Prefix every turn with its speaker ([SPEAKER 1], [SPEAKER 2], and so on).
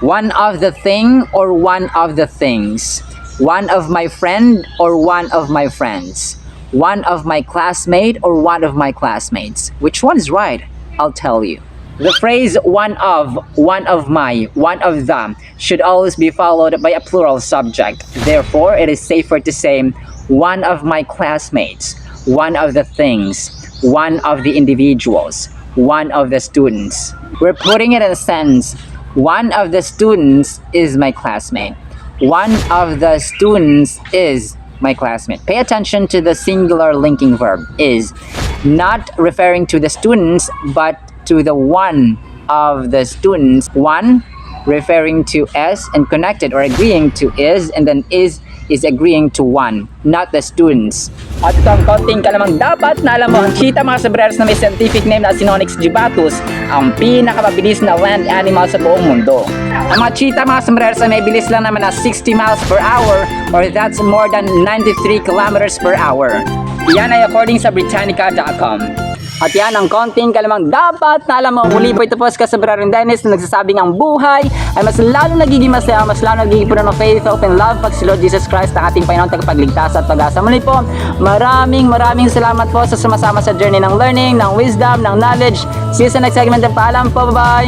[SPEAKER 1] One of the thing or one of the things. One of my friend or one of my friends. One of my classmate or one of my classmates. Which one is right? I'll tell you. The phrase one of my, one of them should always be followed by a plural subject. Therefore, it is safer to say one of my classmates, one of the things, one of the individuals, one of the students. We're putting it in a sense. One of the students is my classmate. One of the students is my classmate. Pay attention to the singular linking verb is, not referring to the students but to the one of the students. One referring to s and connected or agreeing to is, and then is agreeing to one, not the students. At ito ang konting kalamang dapat na alam mo. Ang cheetah mga sabreros na may scientific name na Sinonyx jubatus, ang pinakamabilis na land animal sa buong mundo. Ang mga cheetah mga sabreros ay may bilis lang naman na 60 miles per hour, or that's more than 93 kilometers per hour. Yan ay according sa Britannica.com. At yan ang konting kalamang dapat na alam mo. Muli po ito po sa Kasabrarong Dennis na nagsasabing ang buhay ay mas lalo nagiging masaya, mas lalo nagiging puno ng faith, hope, and love pag si Lord Jesus Christ ang ating Panginoon tagapagligtas at pag-asa. Muli po, maraming salamat po sa sumasama sa journey ng learning, ng wisdom, ng knowledge. See you sa next segment. Paalam po, bye-bye!